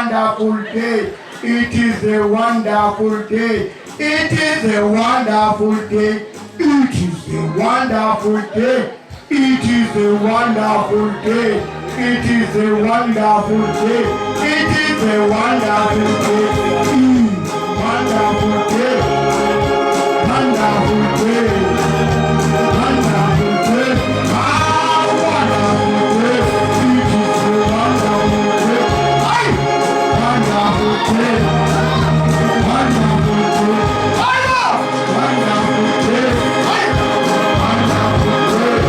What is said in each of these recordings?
wonderful day. It is a wonderful day. It is a wonderful day. It is a wonderful day. It is a wonderful day. It is a wonderful day. It is a wonderful day. Wonderful day. Wonderful day. Wonderful day. Ah, wonderful day. It is a wonderful day. Aye. Wonderful day. Wonderful day. Aye. Wonderful day. Aye. Wonderful day.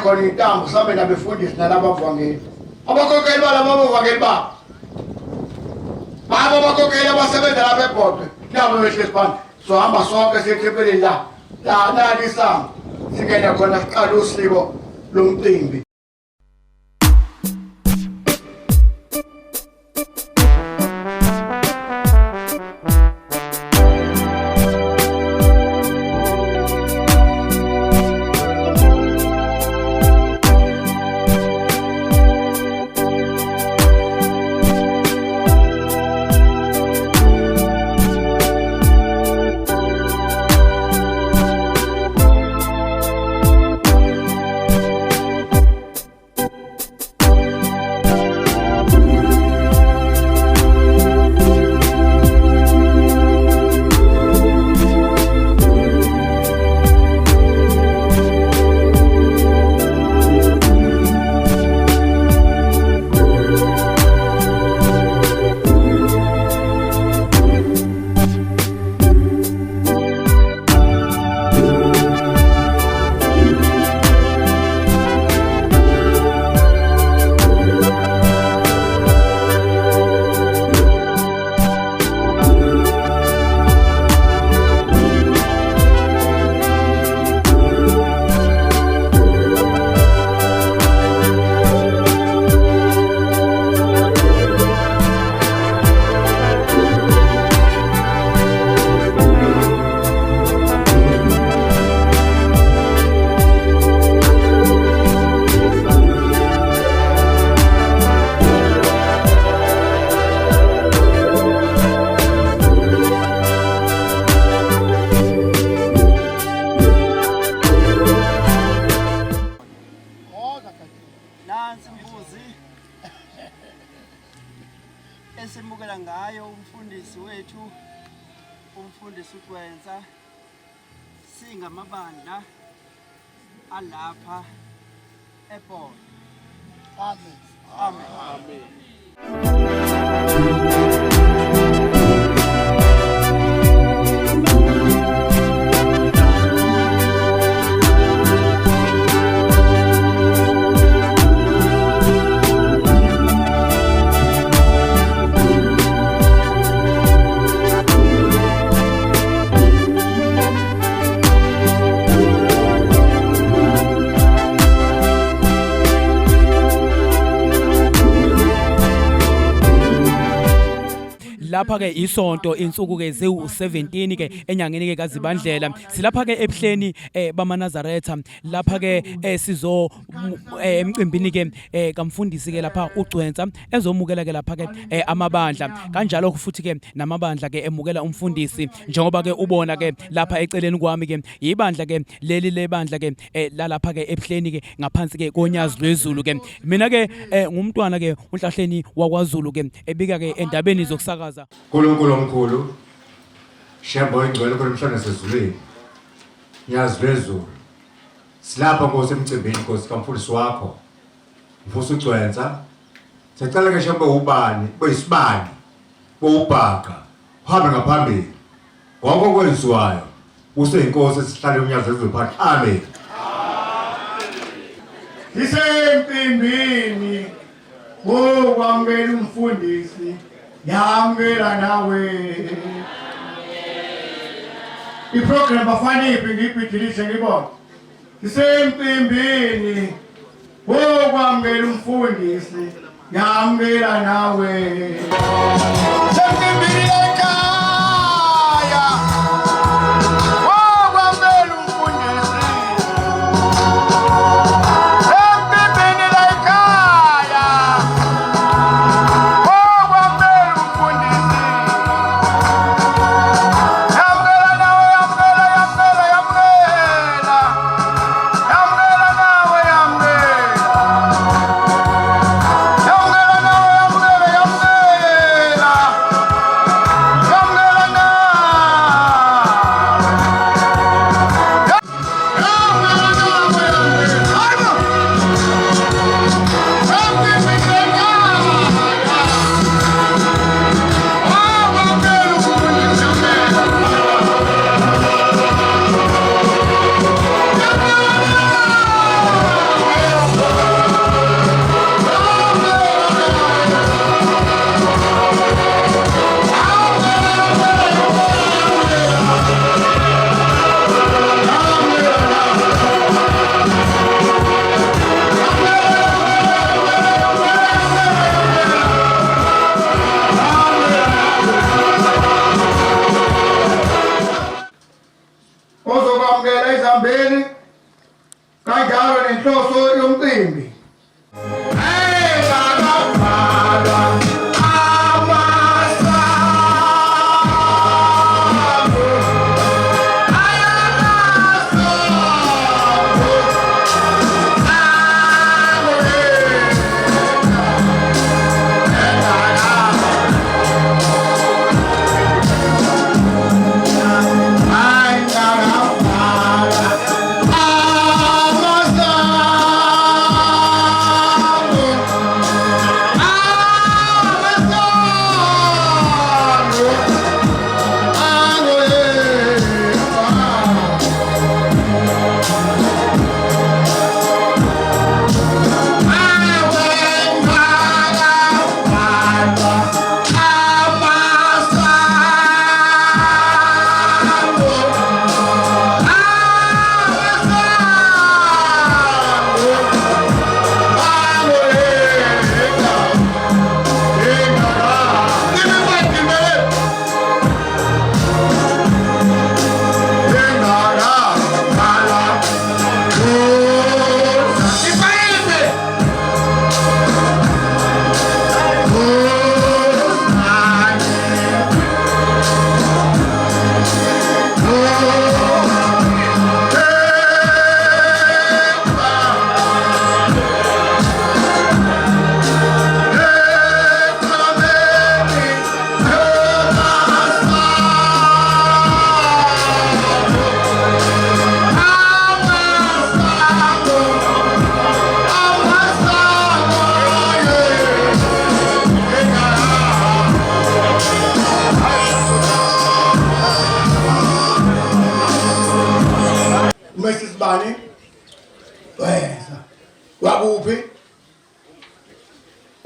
khona intambo sabe nabefundisi nalabavangeli abakhokheli balabo bavangeli babo abakhokheli abasebenza lapha eBhotwe nabo behlezi phansi sohamba sonke siyethempelini la nalisango singena khona siqala usiko lomcimbi. Esimukela ngayo umfundisi wethu umfundisi Ugcwensa singamabandla alapha eBhotwe. Amen. Amen. Amen. Lapha ke isonto insuku ke ze17 ke enyangeni ke kaZibandlela silapha ke Ebuhleni bamaNazaretha lapha ke sizo emcimbini ke kamfundisi ke lapha Ugcwensa ezomukela ke lapha ke Amabandla kanjalo futhi ke Namabandla ke emukela umfundisi njengoba ke ubona ke lapha eceleni kwami ke ibandla ke leli lebandla ke lalapha ke Ebuhleni ke ngaphansi ke konyazi lwezulu ke mina ke ngumntwana ke uNhlahleni wakwaZulu ke ebika ke endabeni zokusakaza Nkulunkulu omkhulu Shembo ingcwele kulemhlanje sezulwini nyazi lwezulu silapha Nkosi emcimbini Nkosi kamfundisi wakho Mfundisi Ugcwensa sicela ke Shembo ubani boyisibani bobhaka uhambe ngaphambili konke okwenziwayo useyinkosi esihlale umnyazi lwezulu phansi. Amen. Isemcimbini bokwamukela umfundisi yamukela nawe iprogram bafaniphi ngibhidilise ngibona isemcimbini bokwamukela umfundisi yamukela nawe semcimbini ekhaya bokwamukela umfundisi semcimbini ekhaya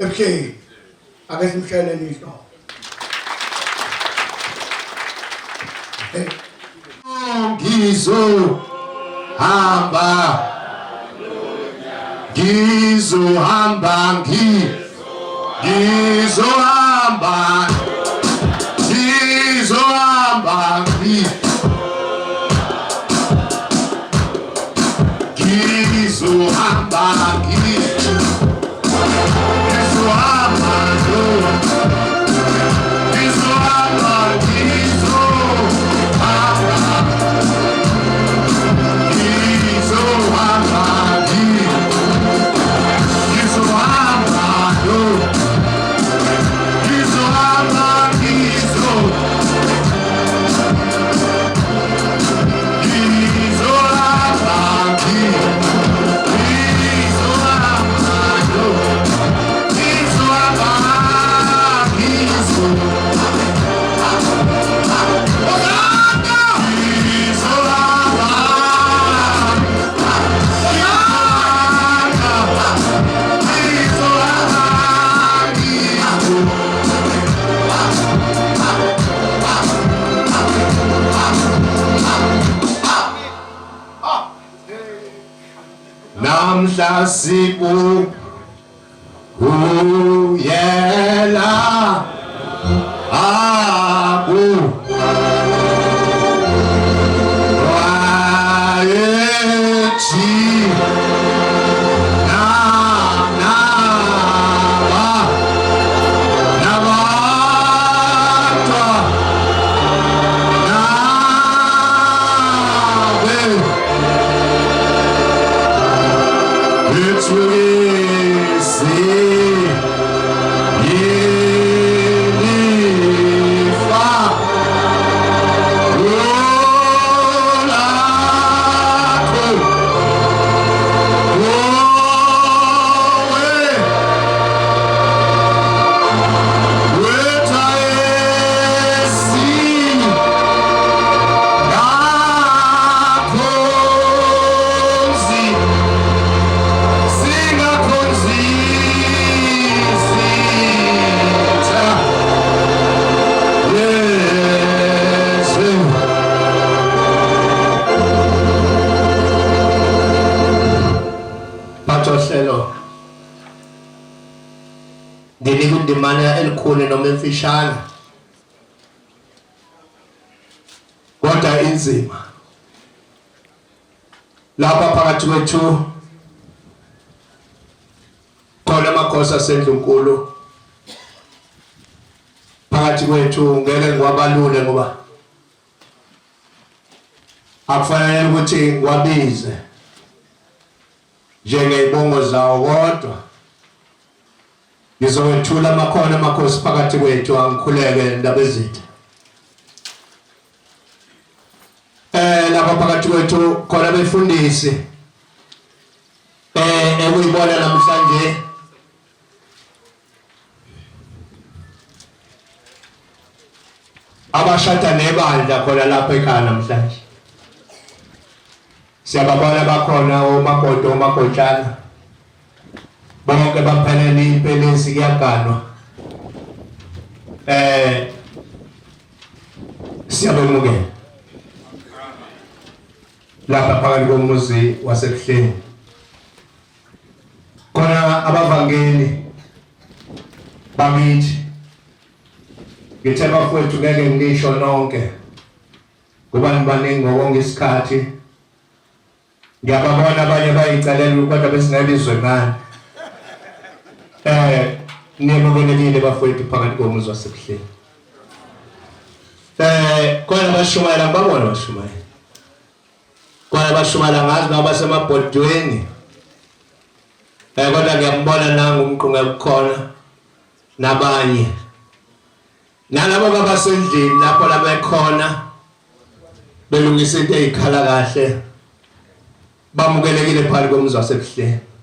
Ebuhleni. Ake simsheleni isihloko. Ngizohamba ngizohamba namhla sikubuyela ndimana elikhulu noma emfishane kodwa inzima lapha phakathi kwethu khona amakhosi aseNdlunkulu phakathi kwethu ngeke ngiwabalule ngoba akufanele ukuthi ngiwabize njengezibongo zawo kodwa ngizowethula amakhono amakhosi phakathi kwethu angikhuleke indaba ezithe lapha phakathi kwethu khona befundisi ekuyibona namhlanje abashada nebandla khona lapha ekhaya namhlanje siyababona bakhona omagodo omagotshana bonke baphelele impelesi kuyaganwa siyabemukela lapha phakathi komuzi wasebuhleni khona abavangeli bakithi ngithe bafowethu ngeke ngisho nonke kuba nibaningi ngokonke isikhathi ngiyababona abanye bayicalela kodwa besingebizwe ngani Namabandla bafowethu phakathi komuzi wasebuhleni khona abashumayela babona abashumayela khona abashumayela ngazi noma basemabhodweni kodwa ngiyambona nangu umqunga ukukhona nabanye nalabo abasendlini lapho labekhona belungisa into ezikhala kahle bamukelekile phakathi komuzi wasebuhleni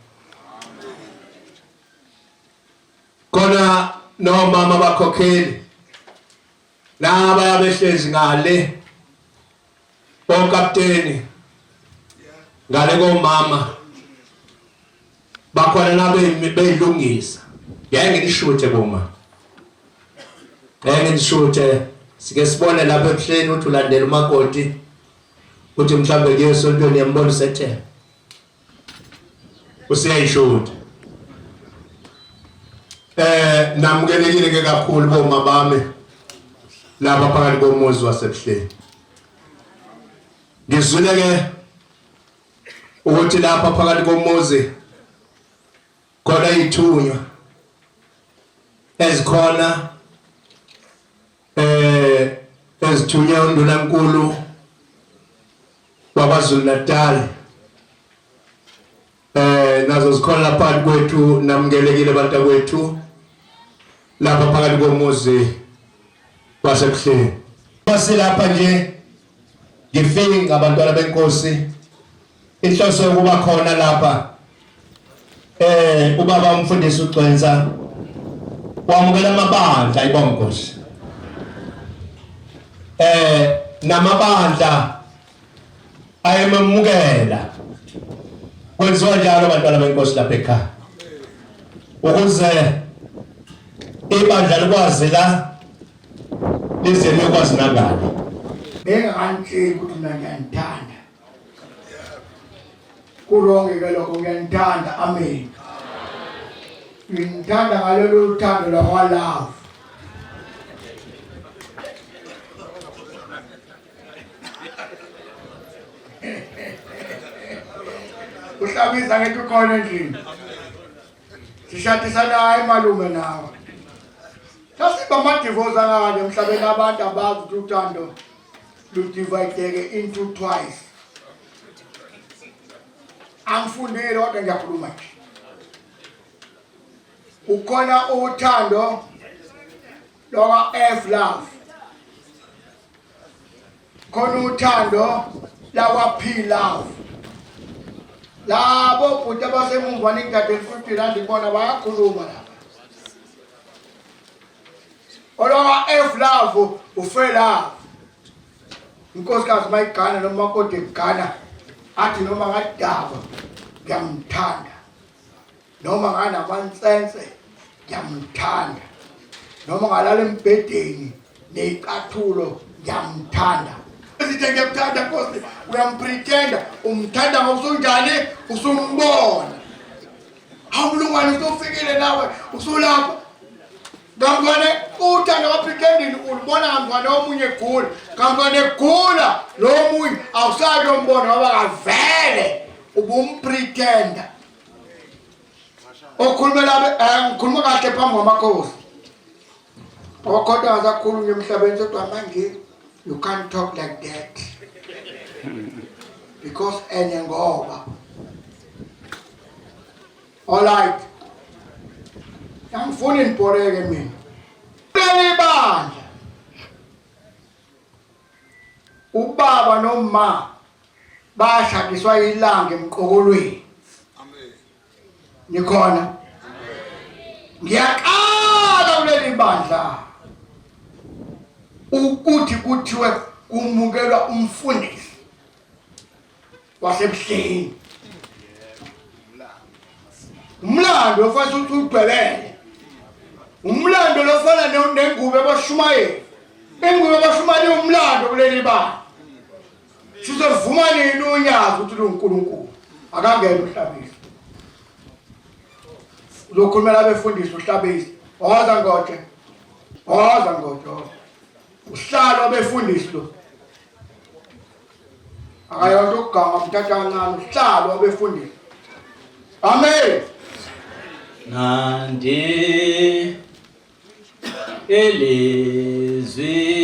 khona nomama bakhokheli laba yabehlezi ngale okapteni ngale komama bakhona nabe beyilungisa ngishuthe boma ngishuthe sike sibone lapha ebuhleni uthi ulandela umakoti uthi mhlambe ke esontweni yambona usethe usiyayishuta namukelekile ke kakhulu boma bami lapha phakathi komuzi wasebuhleni ngizwile ke ukuthi lapha phakathi komuzi khona ithunywa ezikhona ezithunywa undunankulu waKwaZulu Natal nazo zikhona lapha kwethu namukelekile abantu kwethu lapha phakathi komuzi wasebuhleni basilapha nje ngifike ngabantwana benkosi inhloso yokuba khona lapha ubaba Mfundisi Ugcwensa wamukela amabandla ayibongosi namabandla ayemamukela kwenziwa njalo abantwana benkosi lapha ekhaya ukuze ibandla likwazi la lize likwazi nangalo bengakantsheli ukuthi mina ngiyanithanda kulonke ke lokho ngiyanithanda amen ngithanda ngalolu thando lwalove uhlabisa ngithi ukhona endlini sishatisana hayi malume nawe sasiba amadivorce angale emhlabeni abantu abazi ukuthi uthando ludivayideke into twice angifundile kodwa ngiyakhuluma nje ukhona uthando lokwa F love khona uthando lakwa P love labo bhuti abasemumva ningade 50 rand ibona bayakhuluma lapha olokwa F love ufe love inkosikazi mayigana noma makoti egana athi noma ngadaba ngiyamthanda noma nganamansense ngiyamthanda noma ngalala embhedeni neqathulo ngiyamthanda sithi ngiyamthanda Nkosi uyampretenda umthanda ngokusunjani usumbona awulungwane usofikile nawe usulapha ngangwane uthanda wapretendini ulibona ngangwane omunye egula ngangwane egula lo munye awusayo umbona ngoba kavele ubumpretenda okhuluma lapha ngikhuluma kahle phambi kwamakhosi okhoda akakhuluma emhlabeni kodwa manje you can't talk like that because ngoba all right angifuni niporeke mina leli bandla ubaba noma bashadiswa ilanga emqokolweni amen nikhona ngiyaqala kuleli bandla ukuthi kuthiwe kumukelwa umfundisi wasebuhleni umlando ofana ukuthi ugcwele umlando lofana nengubo abashumayeli ingubo abashumayeli umlando kuleli bani sizovuma nini unyazi ukuthi uNkulunkulu akangena uhlabisa uzokhulumela abefundisi uhlabisa waza ngoje uhlalo abefundisi lo akayonto ukuganga mthatha kancane uhlalo abefundisi amen nandi elizwi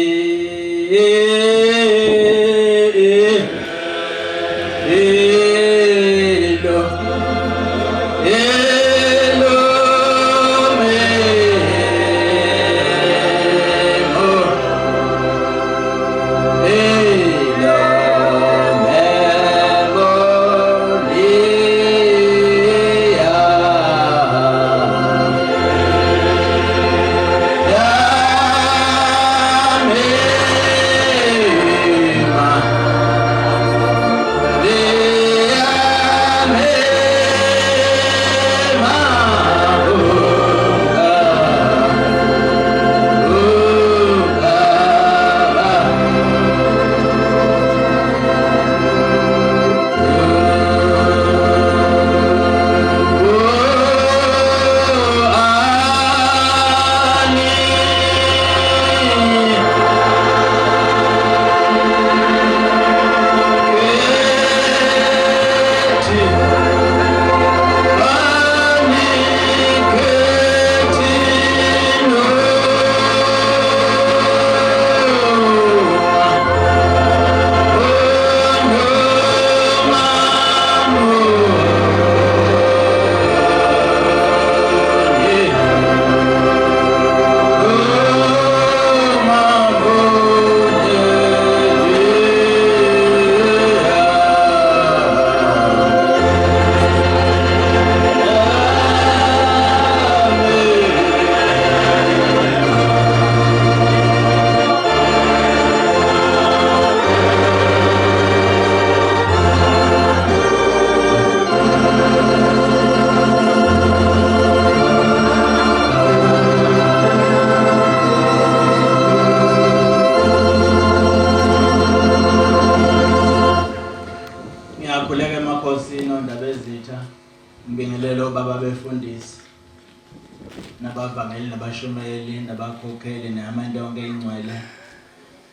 nabavangeli nabashumeli nabakhokheli nabantu bonke ingcwele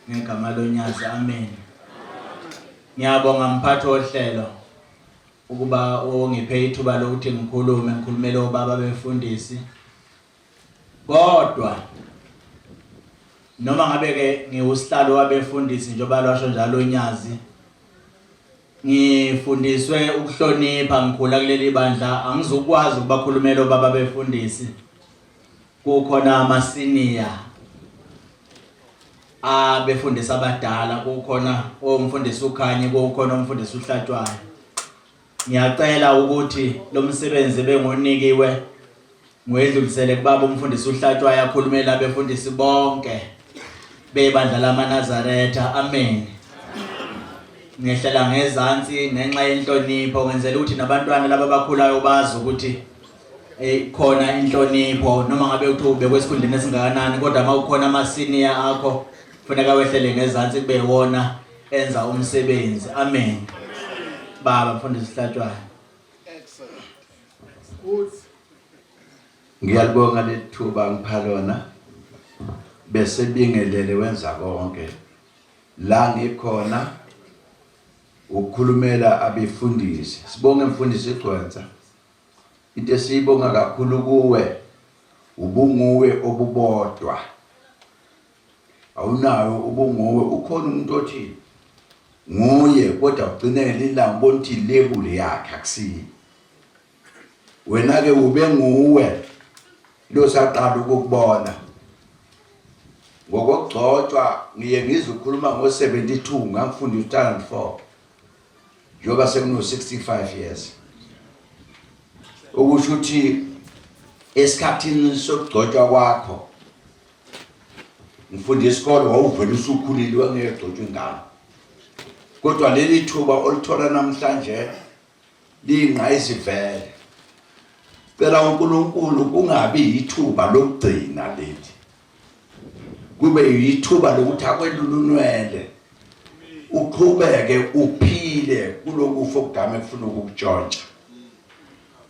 ngegama lonyazi amen. Ngiyabonga mphathi ohlelo ukuba ungiphe ithuba lokuthi ngikhulumele obaba befundisi. Kodwa noma ngabe ke ngiwusihlalo wabefundisi njengoba lwasho njalo onyazi, ngifundiswe ukuhlonipha ngikhula kuleli bandla, angizukwazi ukubakhulumela obaba befundisi. Kukhona amasenior befundisi abadala, kukhona umfundisi ukhanye, kukhona umfundisi uhlatshwayo. Ngiyacela ukuthi lo msebenzi bengonikiwe ngwedlulisele kubaba umfundisi uhlatshwayo akhulumele abefundisi bonke bebandla lamaNazaretha amen. Ngehlela ngezansi ngenxa yenhlonipho ngenzela ukuthi nabantwana laba abakhulayo bazi ukuthi khona inhlonipho noma ngabe uthi ube kwesikhundleni esingakanani, kodwa uma ukhona amasenior akho kufanele wehlele ngezansi kube wona enza umsebenzi amen. Baba mfundisi uhlatshwayo. Ngiyalibonga lethuba ngiphalona bese bingelele wenza konke la ngikhona ukukhulumela abefundisi. Sibonge mfundisi Ugcwensa, into esiyibonga kakhulu kuwe ubunguwe obubodwa, awunayo ubunguwe. Ukhona umuntu othi nguye kodwa ugcinele ilanga ubona ukuthi label yakhe akusiyo. Wena ke ube nguwe lo saqala ukubona ngokugcotshwa. Ngiye ngizokhuluma ngo72 ngangifunda uStandard 4 njoba sengino 65 years. Okusho ukuthi esikhathini sokugcotshwa kwakho ngifunda isikole wawuvela usukhulile wangegcotshwa ingane, kodwa leli thuba olithola namhlanje liyingqayizivele. Cela uNkulunkulu kungabi ithuba lokugcina leli, kube ithuba lokuthi akwelulunwele uqhubeke uphile kulokufa okudama ekufuna ukukutshontsha.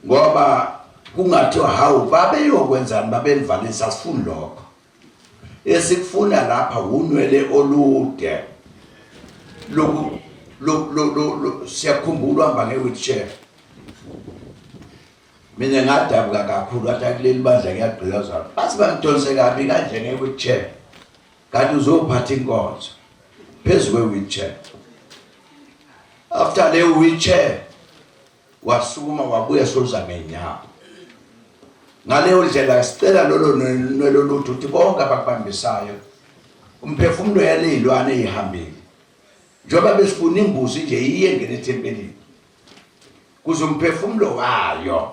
Ngoba kungathiwa hawu babeyokwenzani babenivalisa, asifuni lokho. Esikufuna lapha unwele olude siyakhumbula uhamba nge-wheelchair. Mina ngadabuka kakhulu athi kuleli bandla ngiyagqilazana basi bangidonse kabi kanje nge-wheelchair, kanti uzophatha inkonzo phezu kwe-wheelchair. After le wheelchair wasukuma wabuya soza ngenyawo. Ngaleyo ndlela sicela lolo nwele olude ukuthi bonke abakubambisayo umphefumulo yaley'lwane ey'hambile, njengoba besifuna imbuzi nje iye ngene ethempelini kuze umphefumulo wayo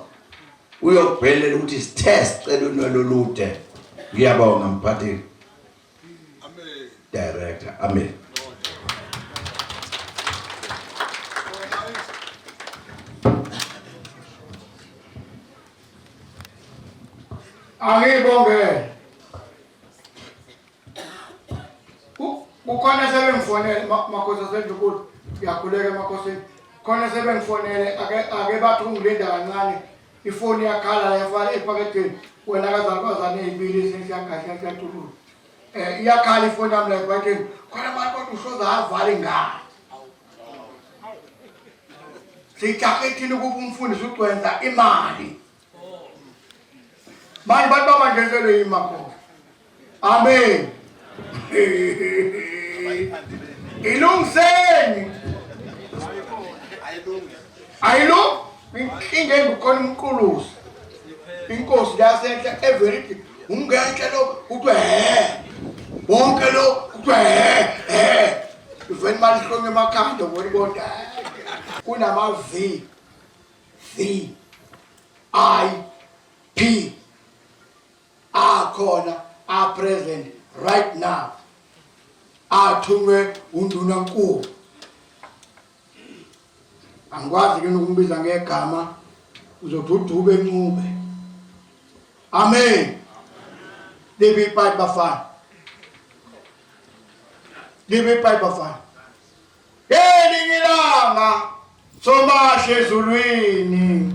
uyokubhelela ukuthi sithe sicela unwele olude. Ngiyabonga mphathi amen director amen. Angibonge. Kukhona sebengifonele makhosi asendukuthi ngiyakhuleka makhosi. Khona sebengifonele ake bathi ungilinda kancane ifoni yakhala yafala ephaketheni wena kazalukazane ezibili sengiyagahla kuyatulula. Iyakhala ifoni yami la ephaketheni khona abantu kodwa ushoza avale ngani. Sijakhethini ukuba umfundisi Ugcwensa imali. Manje bantu bamanjezelwe imakhosi. Amen. Ilungiseni. Ayilungi. Inkinga engikhona umqulusi. Inkosi yasenhle everything. Ungenhle lo uthi bonke lo uthi iveni mali hlonye emakhanda ngolibonda. Kunama VIP akhona are present right now. Athume undunankulu. Angikwazi ke ukumbiza ngegama uzothi udube encube. Amen. Libe ipipe bafana. Libe ipipe bafana. Ngilanga somashe ezulwini.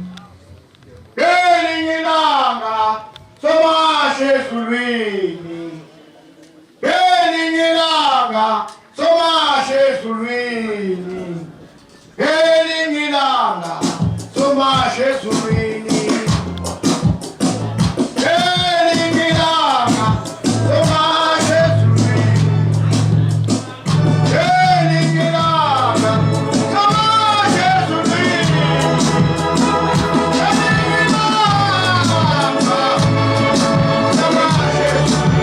Ngilanga somashe somashe ezulwini ngelinye ilanga somashe ezulwini ngelinye ilanga somashe ezulwini ngelinye ilanga somashe ezulwini ngelinye ilanga somashe ezulwini ngelinye ilanga somashe ezulwini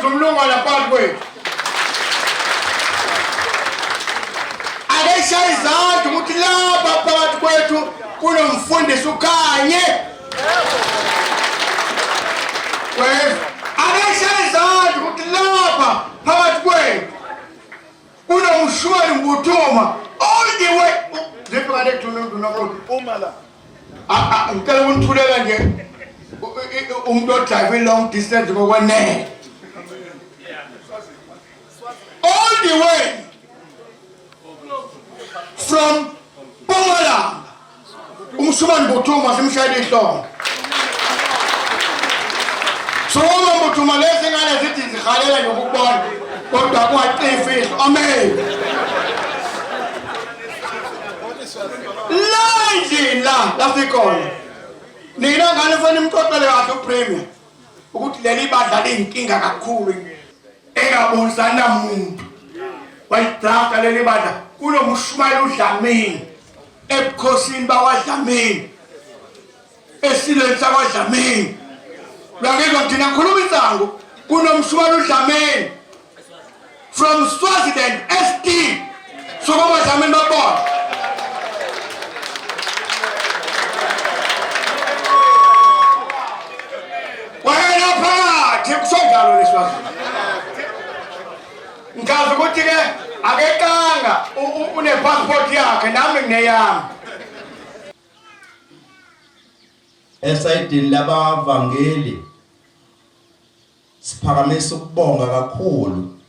umlungwana phakathi kwethu. Ake shaye izandla ukuthi lapha phakathi kwethu kunomfundisi ukhanye. Ake shaye izandla ukuthi lapha phakathi kwethu kunomshwari Mbuthuma all the way. Ziphi ngale kuthuna nokho uma la. Ngicela unithulela nje umuntu odrive long distance ngokwanele. All the way from Mpumalanga umshwari Mbuthuma simshayile ihlombe. So Mbuthuma lezi ngane zithi zihalela nokubona kodwa kungaqifi. Amen. La sikhona. Nina ngane fanele imxoxele kahle uPremier ukuthi leli badla leyinkinga kakhulu engabonisana namuntu. Wayidrafta leli badla kunomshwayeli uDlamini ebukhosini bakwaDlamini esilweni sakwaDlamini. Uyangizwa ngithi nakhuluma insango kunomshwayeli uDlamini from Swaziland ST sokwaDlamini babona. Wena phakathi kusonjalo leswazi. Ngikazi ukuthi ke akekanga une passport yakhe nami ngineyami. Esayidini labavangeli siphakamisa ukubonga kakhulu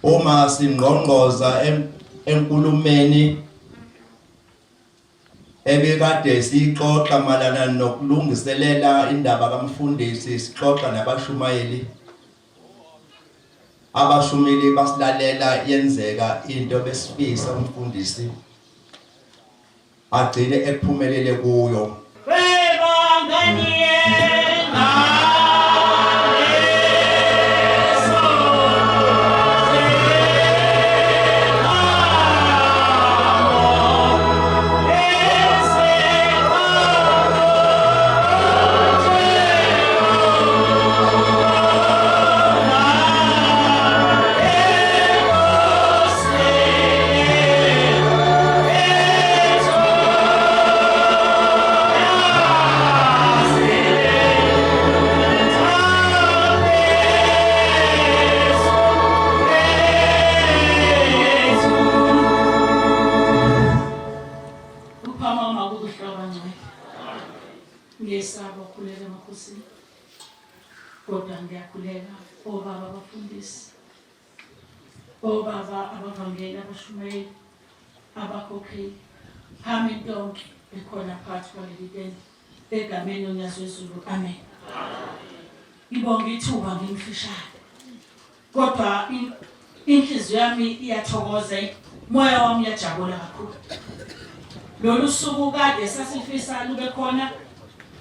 uma singqongqoza enkulumeni ebekade sixoxa malana nokulungiselela indaba kaMfundisi, sixoxa nabashumayeli. Abashumeli basilalela yenzeka into besifisa uMfundisi agcine ephumelele kuyo. Ngesaba ukukhuleka emakhosini. Kodwa ngiyakhuleka obaba abafundisi. Obaba abavangeli abashumayeli abakhokheli. Hami donke ekhona phakathi kwaleli tende. Egameni uNyazwezulu. Amen. Ngibonga ithuba ngimfishane. Kodwa inhliziyo yami iyathokoza, moya wami uyajabula kakhulu. Lolu suku kade sasifisa lube khona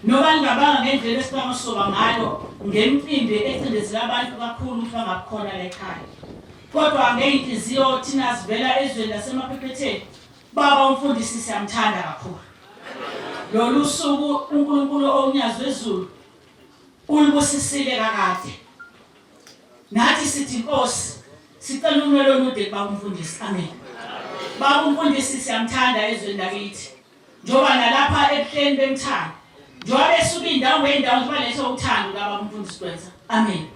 noba ngabanga ngendlela esibangasoba ngalo ngemicimbi ecindezela abantu kakhulu ukuthi bangakhona la ekhaya. Kodwa ngeyinhliziyo thina sivela ezweni lasemaphephetheni baba uMfundisi siyamthanda kakhulu. Lolu suku uNkulunkulu oNyazwezulu ulibusisile kakade. Nathi sithi Nkosi sicela unwelo olude kuba uMfundisi. Amen. Baba uMfundisi siyamthanda ezweni lakithi. Njoba nalapha Ebuhleni bemthanda. Njoba besuka indawo ngeendawo njoba letho uthando baba uMfundisi Ugcwensa. Amen.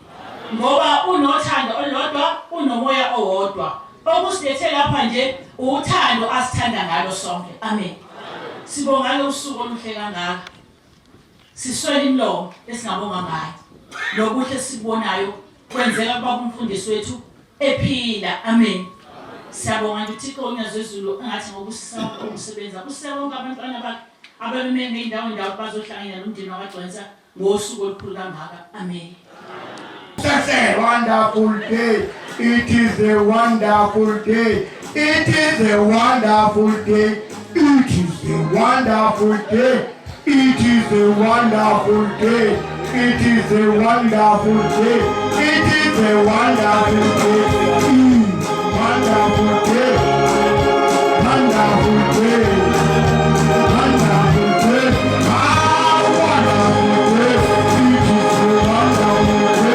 Ngoba unothando olodwa, unomoya owodwa. Okusilethe lapha nje uthando asithanda ngalo sonke. Amen. Sibonga lo usuku oluhle kangaka. Siswele imlomo esingabonga ngayo. Lokuhle sibonayo kwenzeka kuba uMfundisi wethu ephila. Amen. Siyabonga nje uThixo uNyazwezulu angathi ngokusisa ukusebenza. Kusebonga abantwana bakhe ababeme ngeindawo bazohlangana nomndeni wakwaGcwensa ngosuku olukhulu kangaka. Amen. It's a wonderful day. It is a wonderful day. It is a wonderful day. It is a wonderful day. It is a wonderful day. It is a wonderful day. It is a wonderful day. Wonderful day. Wonderful day. Wonderful day. Ah, wonderful day. It is a wonderful day.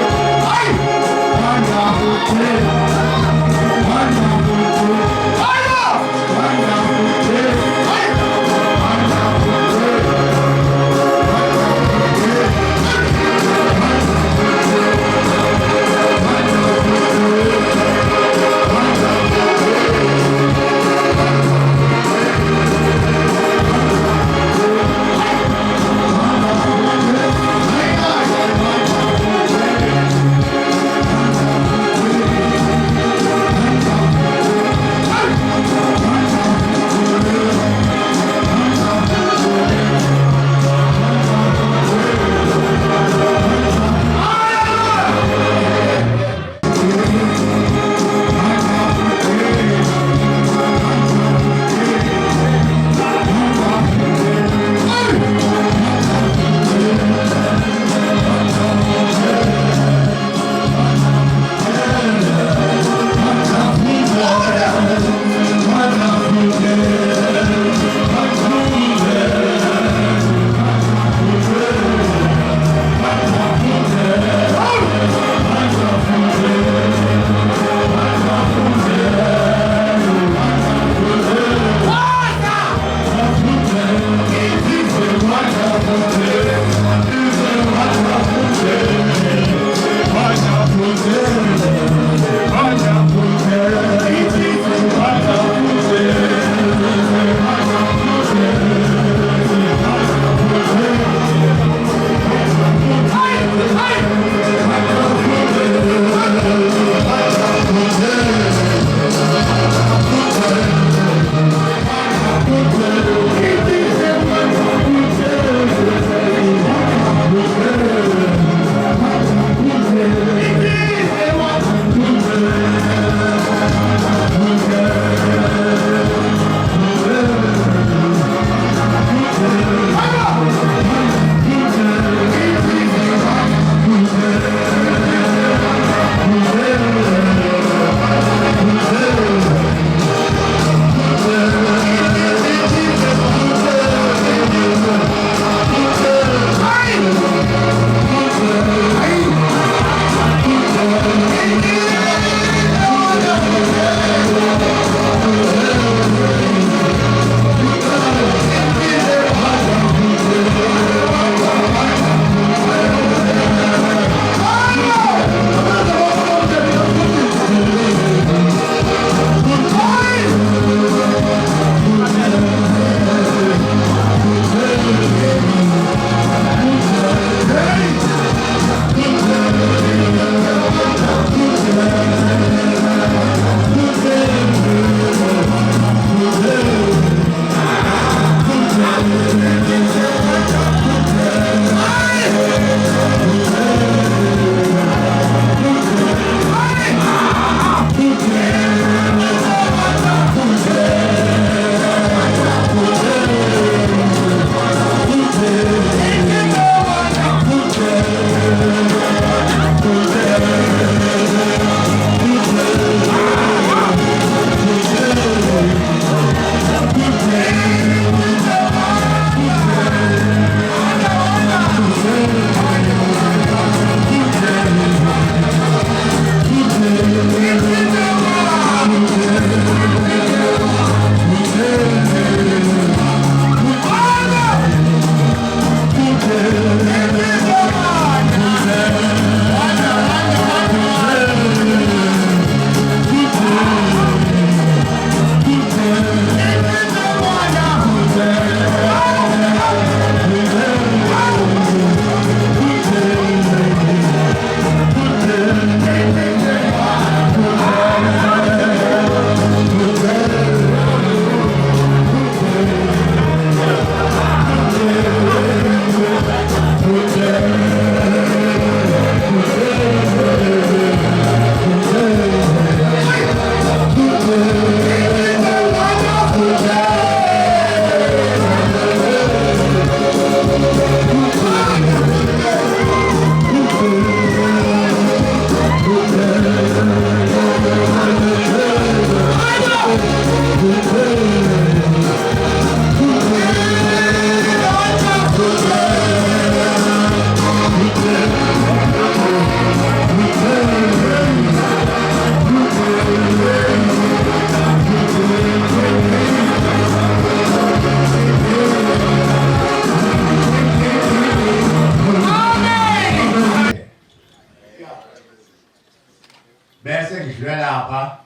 bese ngidlule lapha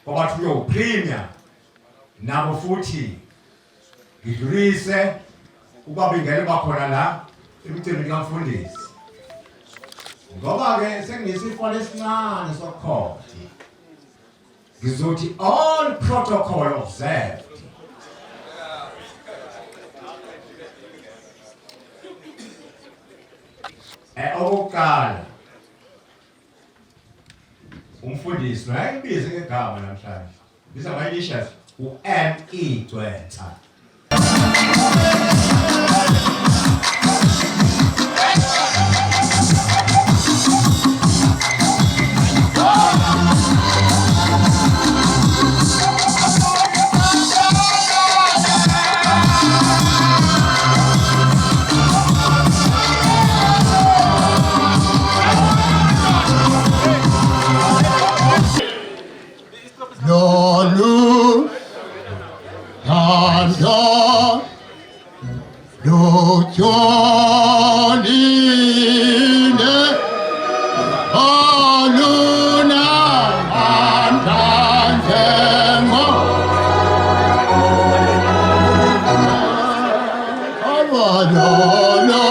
kwabathi uyopremier nabo futhi ngidlulise ukubabingela bakhona la emcimbini kaMfundisi ngoba ke senginesifo lesincane sokhodi ngizothi all protocol observed. Okokuqala umfundisi nayibize ngegama namhlanje biza my-initials Ugcwensa. Lolu Tanda Lujoline Aluna Antanzengo Alwadolo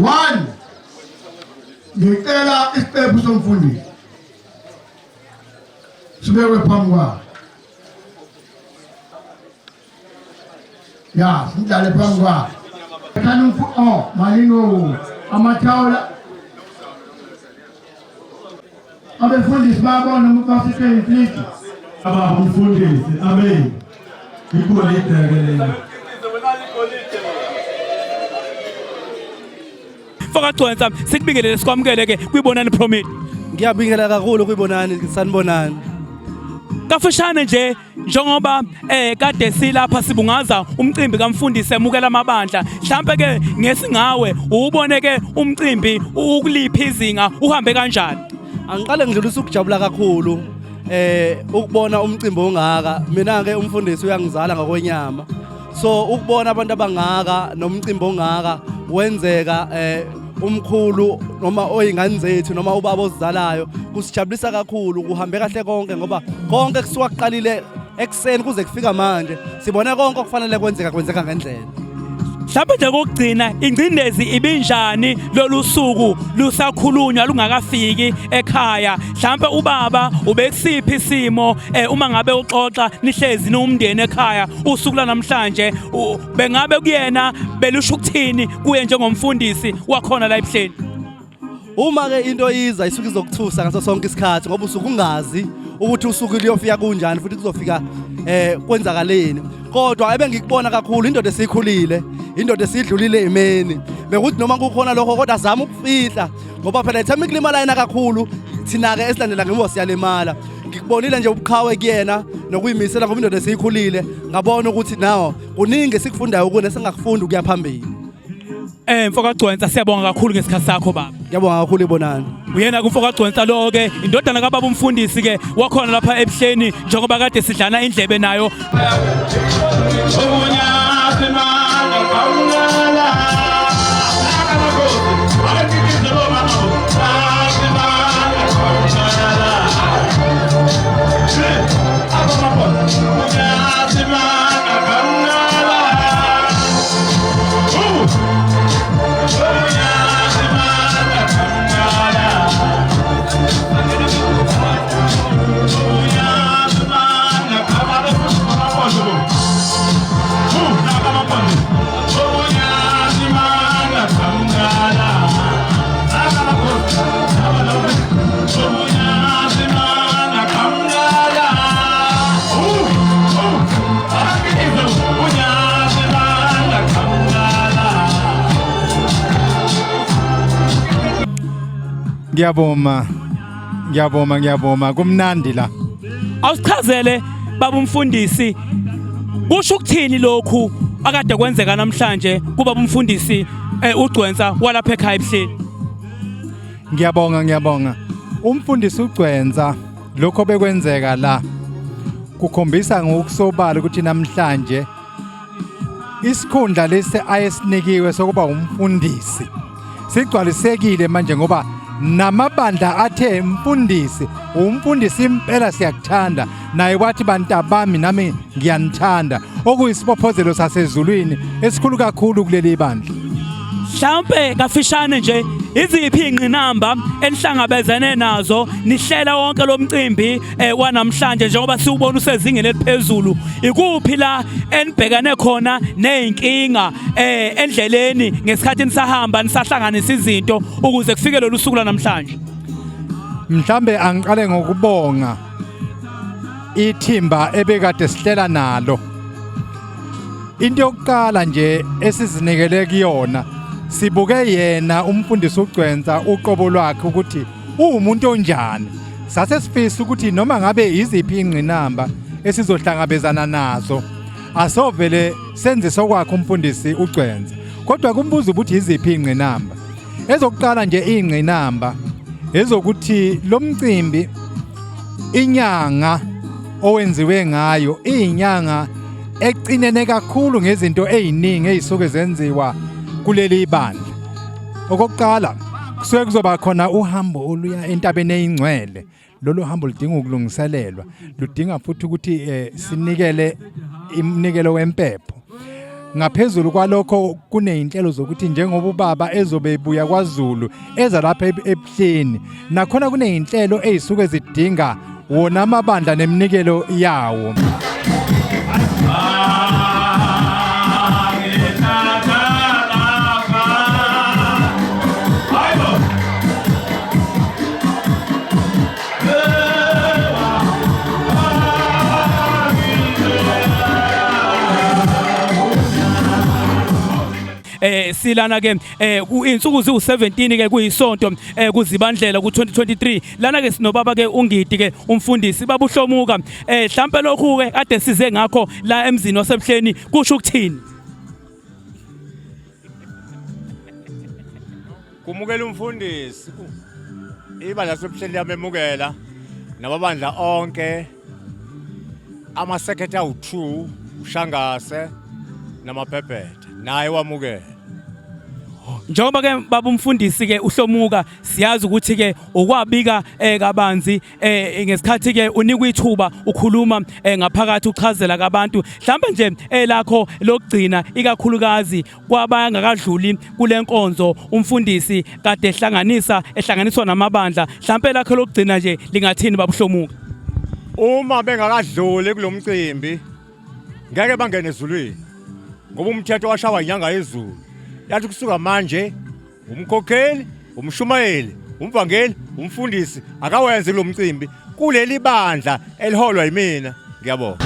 One, ngicela isiqephu somfundisi sibekwe phambi kwakhe. Ya, sidlale phambi kwakhe. Khani malino amathawula. Abefundisi babona umfasike imfihlo. Aba umfundisi, amen. Igolide ke. Ugcwensa sikubingelele sikwamukele-ke kwibonani promit. Ngiyabingelela kakhulu kwibonani sanibonani. Kafushane nje njengoba kade silapha sibungaza umcimbi kaMfundisi Emamukela Amabandla, mhlambe ke ngesingawe ubone ke umcimbi ukuliphi izinga uhambe kanjani? Angiqale ngidlulisa ukujabula kakhulu ukubona umcimbi ongaka. Mina ke umfundisi uyangizala ngokwenyama, so ukubona abantu abangaka nomcimbi ongaka wenzeka umkhulu noma oyingane zethu noma ubaba ozizalayo kusijabulisa kakhulu. Kuhambe kahle konke ngoba konke kusuka kuqalile ekseni kuze kufika manje sibone konke okufanele kwenzeka ngendlela. Mhlawumbe nje kokugcina ingcindezi ibinjani lolu suku lusakhulunywa lungakafiki ekhaya? Mhlawumbe ubaba ubekusiphi isimo uma ngabe uxoxa nihlezi nomndeni ekhaya usuku lanamhlanje bengabe kuyena belusho ukuthini kuye njengomfundisi wakhona la Ebuhleni? Uma ke into iza isuke izokuthusa ngaso sonke isikhathi ngoba usuke ungazi ukuthi usuku liyofika kunjani futhi kuzofika kwenzakaleni. Kodwa ebengikubona kakhulu indoda esikhulile, indoda esidlulile imeni, bekuthi noma kukhona lokho kodwa zama ukufihla ngoba phela ithemba ikulimalayina kakhulu thina ke esilandela ngemuva siyalimala. Ngikubonile nje ubuqhawe kuyena nokuyimisela ngoba indoda esikhulile, ngabona ukuthi nawo kuningi sikufundayo ukune singakufunda ukuya phambili. Ugcwensa siyabonga kakhulu ngesikhathi sakho baba. Ngiyabonga kakhulu ibonani. uyena kumfoka Ugcwensa lo ke indodana kaBaba Mfundisi ke wakhona lapha Ebuhleni njengoba kade sidlana indlebe nayo. Ngiyaboma kumnandi la. Awusichazele Baba Mfundisi kusho ukuthini lokhu akade kwenzeka namhlanje kuBaba Mfundisi Ugcwensa walapha ekhaya Ebuhleni. Ngiyabonga. Umfundisi Ugcwensa lokho bekwenzeka la kukhombisa ngokusobala ukuthi namhlanje isikhundla lesi ayesinikiwe sokuba umfundisi sigcwalisekile manje ngoba namabandla athe Mfundisi umfundisi impela siyakuthanda naye wathi bantabami nami ngiyanithanda okuyisibophozelo sasezulwini esikhulu kakhulu kuleli bandla. Mhlawumbe kafishane nje iziphi ingqinamba enihlangabezene nazo nihlela wonke lo mcimbi wanamhlanje njengoba siubona usezingeni eliphezulu ikuphi la enibhekane khona nezinkinga endleleni ngesikhathi nisahamba nisahlanganisa izinto ukuze kufike lolu suku lanamhlanje. Mhlambe angiqale ngokubonga ithimba ebekade sihlela nalo. Into yokuqala nje esizinikele kuyona sibuke yena umfundisi Ugcwensa uqobo lwakhe ukuthi umuntu onjani. Sase sifisa ukuthi noma ngabe iziphi ingqinamba esizohlangabezana nazo asovele senze sokwakhe umfundisi Ugcwensa. Kodwa kumbuza ukuthi iziphi ingqinamba. Ezokuqala nje ingqinamba ezokuthi lo mcimbi inyanga owenziwe ngayo inyanga ecinene kakhulu ngezinto eziningi ezisuke zenziwa kuleli bandla. Okokuqala kusuke kuzoba khona uhambo oluya entabeni eyingcwele. Lolu hambo ludinga ukulungiselelwa, ludinga futhi ukuthi sinikele imnikelo wempepho. Ngaphezulu kwalokho kunezinhlelo zokuthi njengoba ubaba ezobe ebuya kwaZulu eza lapha Ebuhleni nakhona kunezinhlelo ezisuke zidinga wona amabandla nemnikelo yawo. Silana ke insuku zi17 ke kuyisonto kuzibandlela ku2023 lana ke sinobaba ke ungidi ke umfundisi babuhlomuka mhlambe lokhu ke ade size ngakho la emzini wasebuhleni kusho ukuthini kumukela umfundisi ibandla lasebuhleni liyamemukela namabandla onke amasekretary u2 ushangase namaphephetha naye wamukela. Njengoba ke baba umfundisi ke uhlomuka siyazi ukuthi ke ukwabika kabanzi ngesikhathi ke unikwa ithuba ukhuluma ngaphakathi uchazela kabantu mhlambe nje lakho lokugcina ikakhulukazi kwabangakadluli kulenkonzo umfundisi kade ehlanganiswa namabandla mhlambe lakho lokugcina nje lingathini baba uhlomuka uma bengakadluli kulomcimbi ngeke bangene ezulwini ngoba umthetho washawa inyanga yezulu yathi kusuka manje umkhokheli umshumayeli umvangeli umfundisi akawenze lo mcimbi kuleli bandla eliholwa yimina ngiyabonga.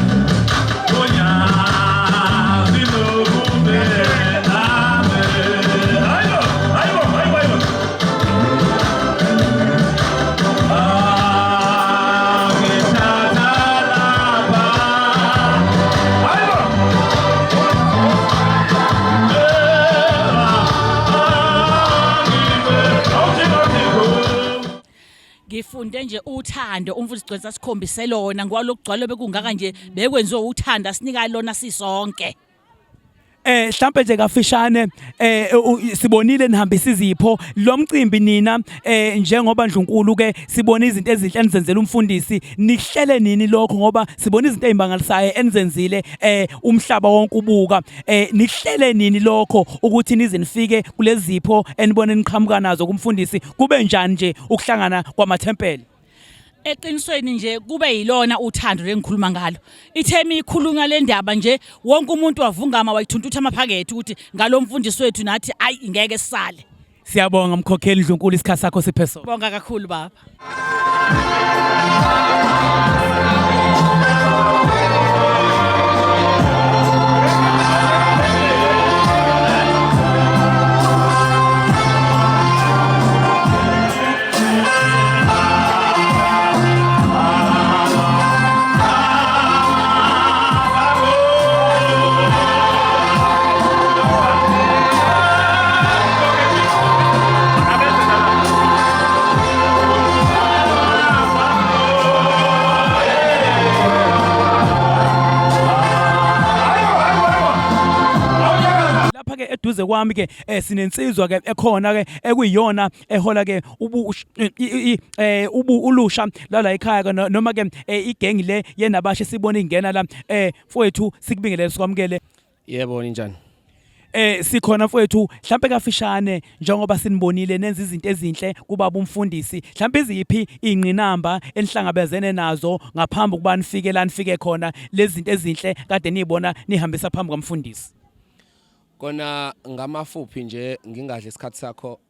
ngifunde nje uthando umfundisi Ugcwensa sikhombise lona ngoba lokugcwala bekungaka nje bekwenziwe uthando asinika lona sisonke. Mhlambe nje kafishane sibonile nihambisa izipho lo mcimbi nina njengoba Ndlunkulu ke sibona izinto ezinhle enizenzela umfundisi nihlele nini lokho ngoba sibona izinto ezimangalisayo enizenzile umhlaba wonke ubuka nihlele nini lokho ukuthi nize nifike kulezi zipho enibone niqhamuka nazo kumfundisi kube njani nje ukuhlangana kwamathempeli. Eqinisweni nje kube yilona uthando lengikhuluma ngalo. Ithemi ikhulunywa le ndaba nje wonke umuntu wavungama wayithuntutha amaphakethe ukuthi ngalo mfundisi wethu nathi ayi ngeke sisale. Siyabonga mkhokheli Ndlunkulu isikhathi sakho sipheso. Bonga kakhulu baba. Eduze kwami ke sinensizwa ke ekhona ke ekuyiyona ehola ke ulusha la ekhaya noma ke igengi le yenabashe sibona ingena la mfowethu sikubingelele sikwamukele. Yebo njani? Sikhona mfowethu mhlambe kafishane njengoba sinibonile nenza izinto ezinhle kubaba umfundisi mhlambe iziphi ingqinamba enihlangabezene nazo ngaphambi kuba nifike la nifike khona lezi zinto ezinhle kade nizibona nihambisa phambi kwamfundisi. Kona ngamafuphi nje ngingadla isikhathi sakho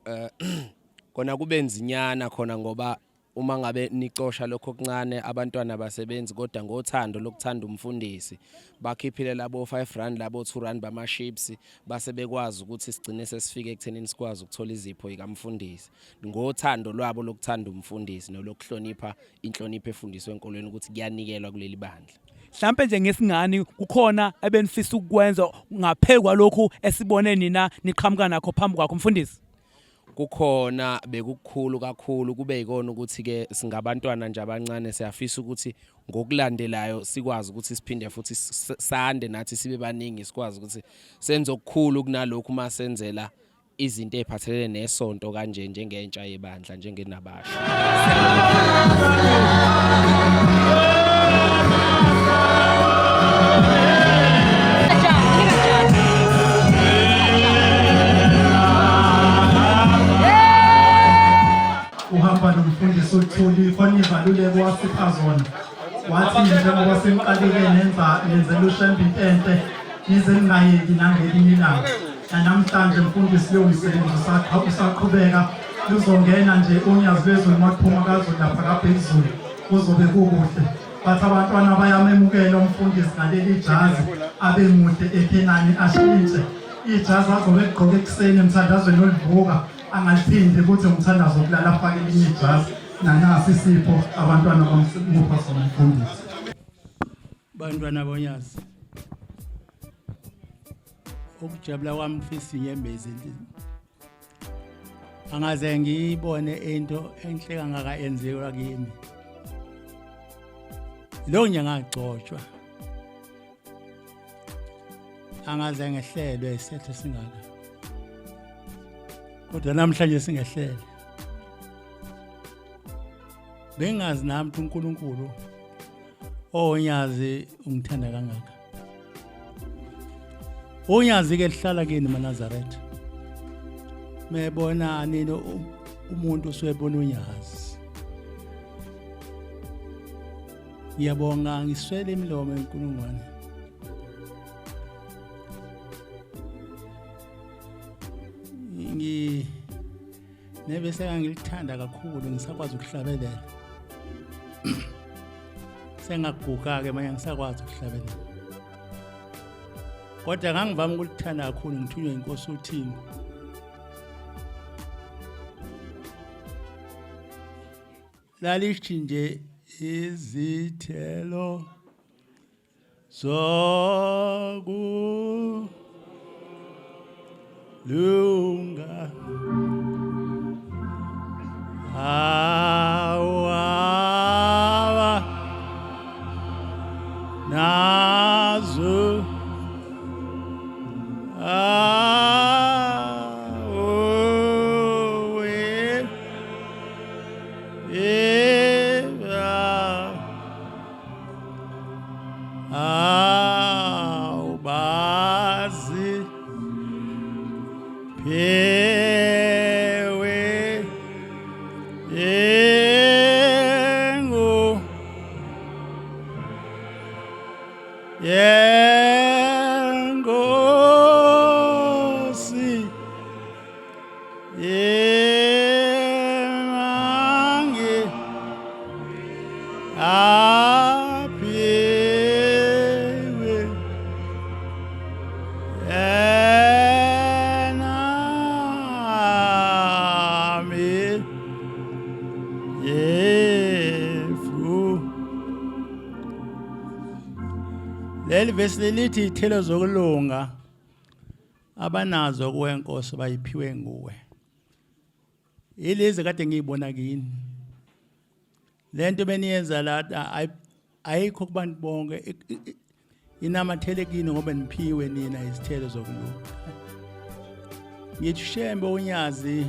kona kube nzinyana khona ngoba uma ngabe nicosha lokho okuncane abantwana basebenzi kodwa ngothando lokuthanda umfundisi bakhiphile labo 5 rand labo 2 rand bama chips base bekwazi ukuthi sigcine sesifike ekuthenini sikwazi ukuthola izipho zikamfundisi ngothando lwabo lokuthanda umfundisi nolokuhlonipha inhlonipho efundiswe enkolweni ukuthi kuyanikelwa kuleli bandla. Mhlambe nje ngesingani kukhona ebenifisa ukwenza ngaphekwa lokhu esibone nina niqhamuka nakho phambi kwakho mfundisi. Kukhona bekukhulu kakhulu kube yikona ukuthi ke singabantwana nje abancane siyafisa ukuthi ngokulandelayo sikwazi ukuthi siphinde futhi sande nathi sibe baningi sikwazi ukuthi senze okukhulu kunalokho uma senzela izinto eziphathelene nesonto kanje njengentsha yebandla njengenabasha. Uhamba nomfundisi uthuli khona ivaluleko wasipha zona wathi njengoba semqaleke nenzela ushembe intente nize ningayeki nangelinye ilanga namhlanje mfundisi leyo msebenzi usaqhubeka luzongena nje unyazi lwezulu makuphuma kazulu lapha kaphezulu kuzobe kukuhle bathi abantwana bayamemukela umfundisi ngaleli jazi abe mude ekhenani ashintshe ijazi azobe egqoke ekuseni emthandazweni oluvuka angaphinde ukuthi umthandazo kulala afake elinye ijazi nanasi isipho abantwana bamupha sona umfundisi. Bantwana bonyazi ukujabula kwami mfisi inyembezi angaze ngiyibone into enhle kangaka enziwa kimi lo nyanga ngagcotshwa angaze ngehlelwe isethe singaka kodwa namhlanje singehlele bengazi nami uNkulunkulu onyazi ungithanda kangaka onyazi ke lihlala kini eNazaretha mebona nini umuntu usebona unyazi ngiyabonga ngiswele imilomo eNkulungwane nebese ngilithanda kakhulu ngisakwazi ukuhlabelela sengaguga ke manje ngisakwazi ukuhlabelela kodwa ngangivama ukulithanda kakhulu ngithunywe inkosi uThini lalithi nje izithelo zoku lunga Awubazi phewe yengu yengosi yemange aphewe enami yefu. Leli vesi lelithi ithelo zokulunga abanazo kuwe Nkosi bayiphiwe nguwe. Ilizwe kade ngiyibona kini. Lento beniyenza la ayikho kubantu bonke inamathele kini ngoba niphiwe nina izithelo zokulunga. Ngithi Shembe uNyazi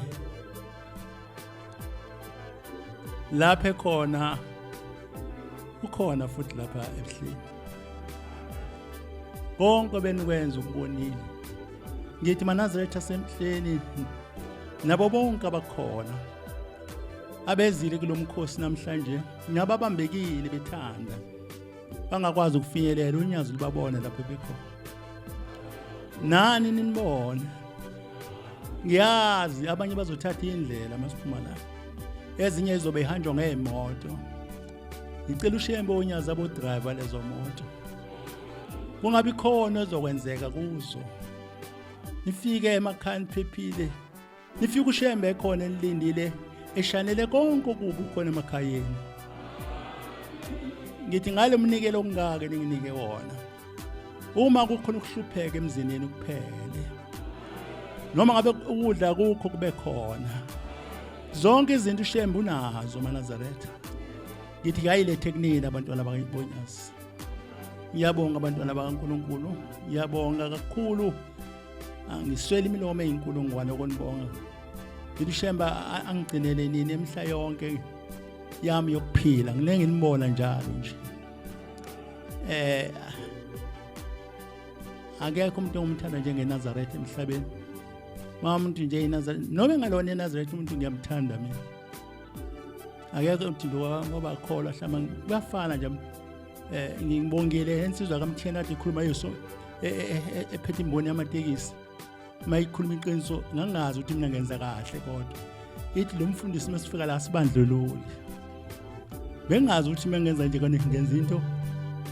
lapha khona ukhona futhi lapha Ebuhleni. Konke benikwenza ukubonile. Ngithi maNazaretha asemhleni nabo bonke abakhona abezile kulomkhosi namhlanje ngababambekile bethanda bangakwazi ukufinyelela uNyazi libabona lapho bekhona. Nani ninibona ngiyazi abanye bazothatha indlela masiphuma la ezinye izobe ihanjwa ngeemoto. Ngicela uShembe uNyazi abo driver lezo moto kungabi khona ezokwenzeka kuzo. Nifike emakhaya niphephile. Nifike uShembe khona enilindile eshanele konke okubi khona emakhayeni. Ngithi ngale mnikelo ongaka ninginike wona. Uma kukhona ukuhlupheka emzineni kuphele. Noma ngabe ukudla kukho kube khona. Zonke izinto uShembe unazo maNazaretha. Ngithi kayilethe kunina abantwana bakaNyazi. Ngiyabonga abantwana bakaNkulunkulu. Ngiyabonga kakhulu. Angiswela imilomo eyinkulungwane okunibonga. Ngithi uShembe angigcinele nini emhla yonke yami yokuphila. Ngilenge nibona njalo nje. Akekho umuntu ongumthanda njengeNazaretha emhlabeni. Umuntu nje iNazaretha noma ngalona eNazaretha umuntu ngiyamthanda mina. Akekho umuntu ngoba akholwa hlama kuyafana nje. Ngibongile insizwa kaMthena athi ikhuluma yeso ephethe imboni yamatekisi. Mayikhuluma iqiniso ngangazi ukuthi mina ngenza kahle kodwa ithi lo mfundisi masifika la sibandlulule. Bengazi ukuthi mina ngenza nje kanti ngenza into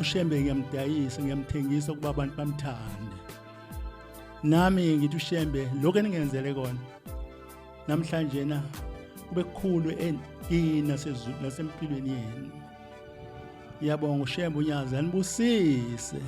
uShembe ngiyamdayisa ngiyamthengisa kuba abantu bamthande. Nami ngithi uShembe lokho eningenzele kona namhlanje na kube kukhulu nasempilweni yenu. Ngiyabonga uShembe uNyazi anibusise.